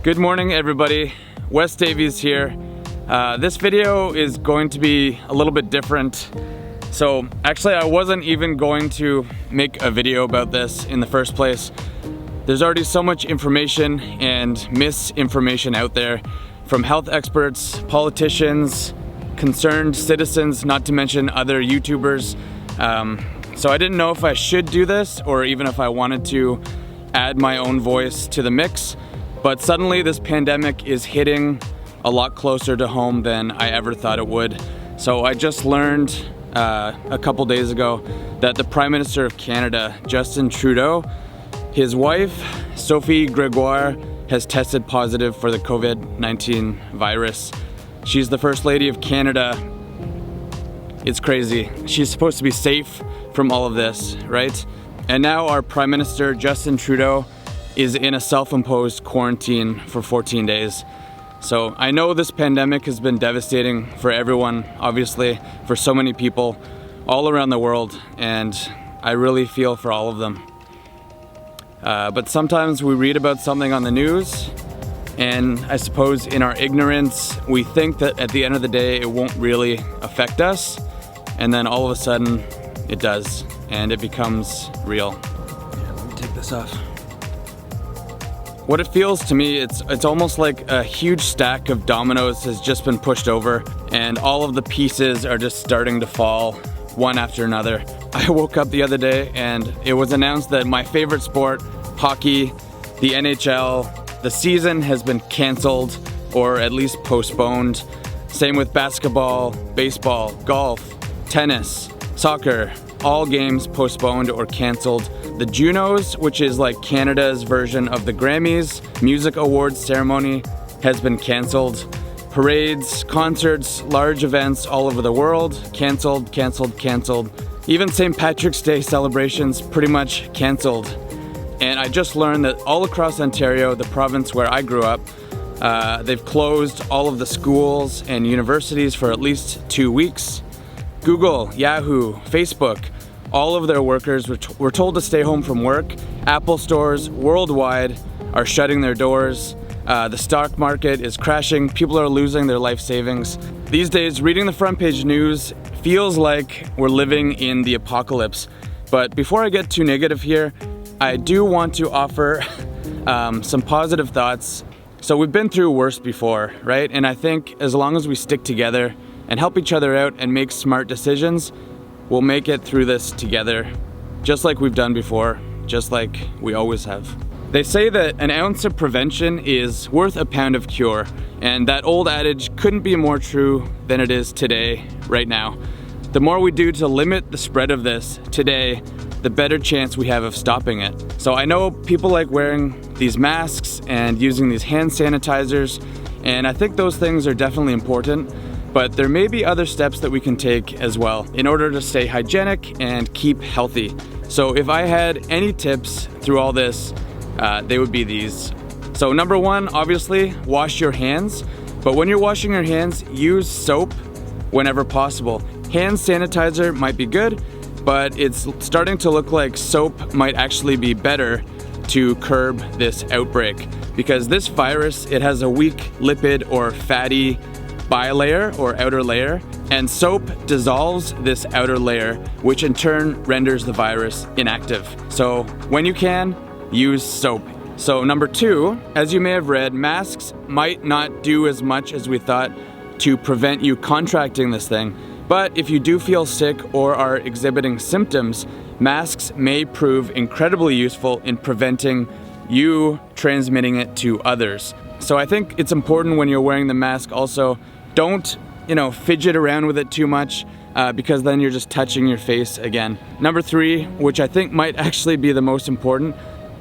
Good morning, everybody. Wes Davies here. This video is going to be a little bit different. So actually I wasn't even going to make a video about this in the first place. There's already so much information and misinformation out there from health experts, politicians, concerned citizens, not to mention other YouTubers. So I didn't know if I should do this or even if I wanted to add my own voice to the mix. But suddenly this pandemic is hitting a lot closer to home than I ever thought it would. So I just learned a couple days ago that the Prime Minister of Canada, Justin Trudeau, his wife, Sophie Gregoire, has tested positive for the COVID-19 virus. She's the First Lady of Canada. It's crazy. She's supposed to be safe from all of this, right? And now our Prime Minister, Justin Trudeau, is in a self-imposed quarantine for 14 days. So I know this pandemic has been devastating for everyone, obviously, for so many people all around the world, and I really feel for all of them. But sometimes we read about something on the news, and I suppose in our ignorance, we think that at the end of the day, it won't really affect us, and then all of a sudden, it does, and it becomes real. Yeah, let me take this off. What it feels to me, it's almost like a huge stack of dominoes has just been pushed over and all of the pieces are just starting to fall one after another. I woke up the other day and it was announced that my favorite sport, hockey, the NHL, the season has been canceled or at least postponed. Same with basketball, baseball, golf, tennis, soccer, all games postponed or canceled. The Junos, which is like Canada's version of the Grammys, music awards ceremony has been canceled. Parades, concerts, large events all over the world, canceled. Even St. Patrick's Day celebrations pretty much canceled. And I just learned that all across Ontario, the province where I grew up, they've closed all of the schools and universities for at least 2 weeks. Google, Yahoo, Facebook, all of their workers were told to stay home from work. Apple stores worldwide are shutting their doors. The stock market is crashing. People are losing their life savings. These days, reading the front page news feels like we're living in the apocalypse. But before I get too negative here, I do want to offer some positive thoughts. So we've been through worse before, right? And I think as long as we stick together and help each other out and make smart decisions, we'll make it through this together, just like we've done before, just like we always have. They say that an ounce of prevention is worth a pound of cure, and that old adage couldn't be more true than it is today, right now. The more we do to limit the spread of this today, the better chance we have of stopping it. So I know people like wearing these masks and using these hand sanitizers, and I think those things are definitely important. But there may be other steps that we can take as well in order to stay hygienic and keep healthy. So if I had any tips through all this, they would be these. So number one, obviously, wash your hands. But when you're washing your hands, use soap whenever possible. Hand sanitizer might be good, but it's starting to look like soap might actually be better to curb this outbreak. Because this virus, it has a weak lipid or fatty bilayer or outer layer, and soap dissolves this outer layer, which in turn renders the virus inactive. So when you can, use soap. So number two, as you may have read, masks might not do as much as we thought to prevent you contracting this thing. But if you do feel sick or are exhibiting symptoms, masks may prove incredibly useful in preventing you transmitting it to others. So I think it's important when you're wearing the mask also, don't, fidget around with it too much because then you're just touching your face again. Number three, which I think might actually be the most important,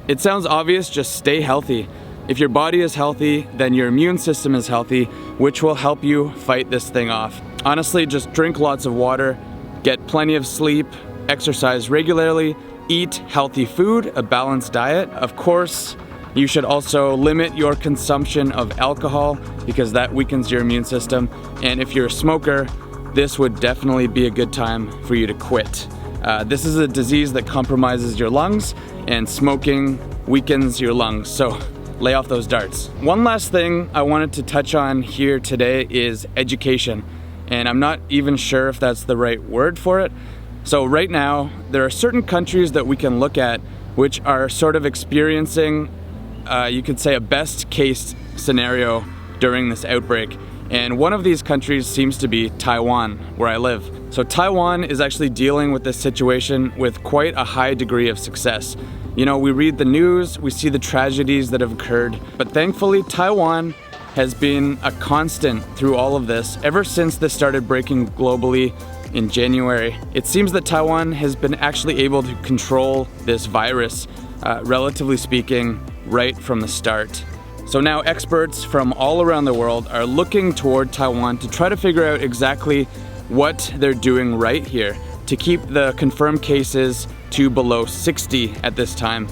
it sounds obvious, just stay healthy. If your body is healthy, then your immune system is healthy, which will help you fight this thing off. Honestly, just drink lots of water, get plenty of sleep, exercise regularly, eat healthy food, a balanced diet. Of course, you should also limit your consumption of alcohol because that weakens your immune system. And if you're a smoker, this would definitely be a good time for you to quit. This is a disease that compromises your lungs, and smoking weakens your lungs. So lay off those darts. One last thing I wanted to touch on here today is education. And I'm not even sure if that's the right word for it. So right now, there are certain countries that we can look at which are sort of experiencing, you could say, a best case scenario during this outbreak. And one of these countries seems to be Taiwan, where I live. So Taiwan is actually dealing with this situation with quite a high degree of success. You know, we read the news, we see the tragedies that have occurred, but thankfully Taiwan has been a constant through all of this ever since this started breaking globally in January. It seems that Taiwan has been actually able to control this virus, relatively speaking, right from the start. So now experts from all around the world are looking toward Taiwan to try to figure out exactly what they're doing right here to keep the confirmed cases to below 60 at this time,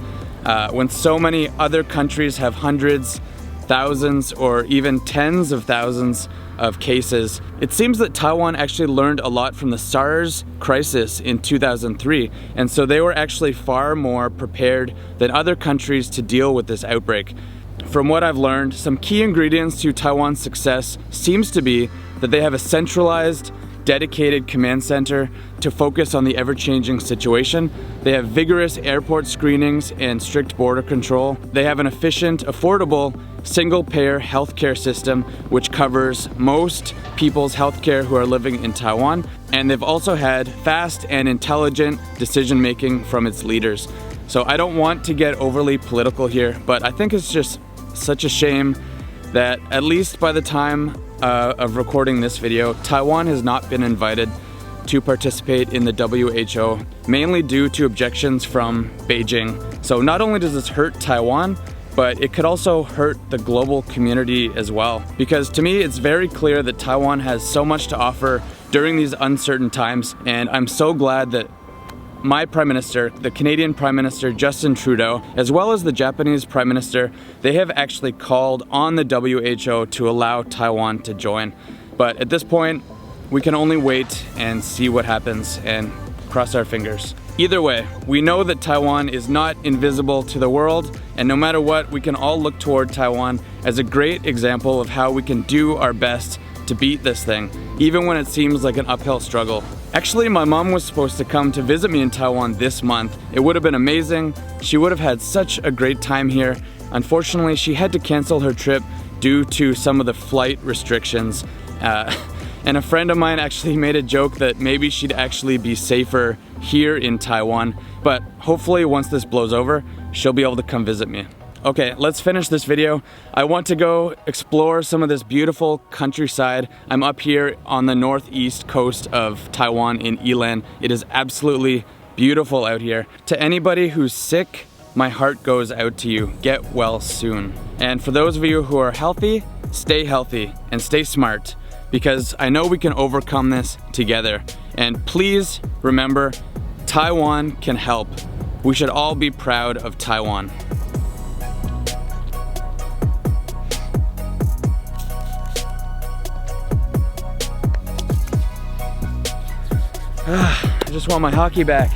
when so many other countries have hundreds, thousands, or even tens of thousands of cases. It seems that Taiwan actually learned a lot from the SARS crisis in 2003, and so they were actually far more prepared than other countries to deal with this outbreak. From what I've learned, some key ingredients to Taiwan's success seems to be that they have a centralized, dedicated command center to focus on the ever-changing situation. They have vigorous airport screenings and strict border control. They have an efficient, affordable, single-payer healthcare system which covers most people's healthcare who are living in Taiwan. And they've also had fast and intelligent decision-making from its leaders. So I don't want to get overly political here, but I think it's just such a shame that at least by the time of recording this video, Taiwan has not been invited to participate in the WHO, mainly due to objections from Beijing. So not only does this hurt Taiwan, but it could also hurt the global community as well. Because to me, it's very clear that Taiwan has so much to offer during these uncertain times, and I'm so glad that my Prime Minister, the Canadian Prime Minister Justin Trudeau, as well as the Japanese Prime Minister, they have actually called on the WHO to allow Taiwan to join. But at this point, we can only wait and see what happens and cross our fingers. Either way, we know that Taiwan is not invisible to the world, and no matter what, we can all look toward Taiwan as a great example of how we can do our best to beat this thing, even when it seems like an uphill struggle. Actually, my mom was supposed to come to visit me in Taiwan this month. It would have been amazing. She would have had such a great time here. Unfortunately, she had to cancel her trip due to some of the flight restrictions. And a friend of mine actually made a joke that maybe she'd actually be safer here in Taiwan. But hopefully once this blows over, she'll be able to come visit me. Okay, let's finish this video. I want to go explore some of this beautiful countryside. I'm up here on the northeast coast of Taiwan in Yilan. It is absolutely beautiful out here. To anybody who's sick, my heart goes out to you. Get well soon. And for those of you who are healthy and stay smart, because I know we can overcome this together. And please remember, Taiwan can help. We should all be proud of Taiwan. I just want my hockey back.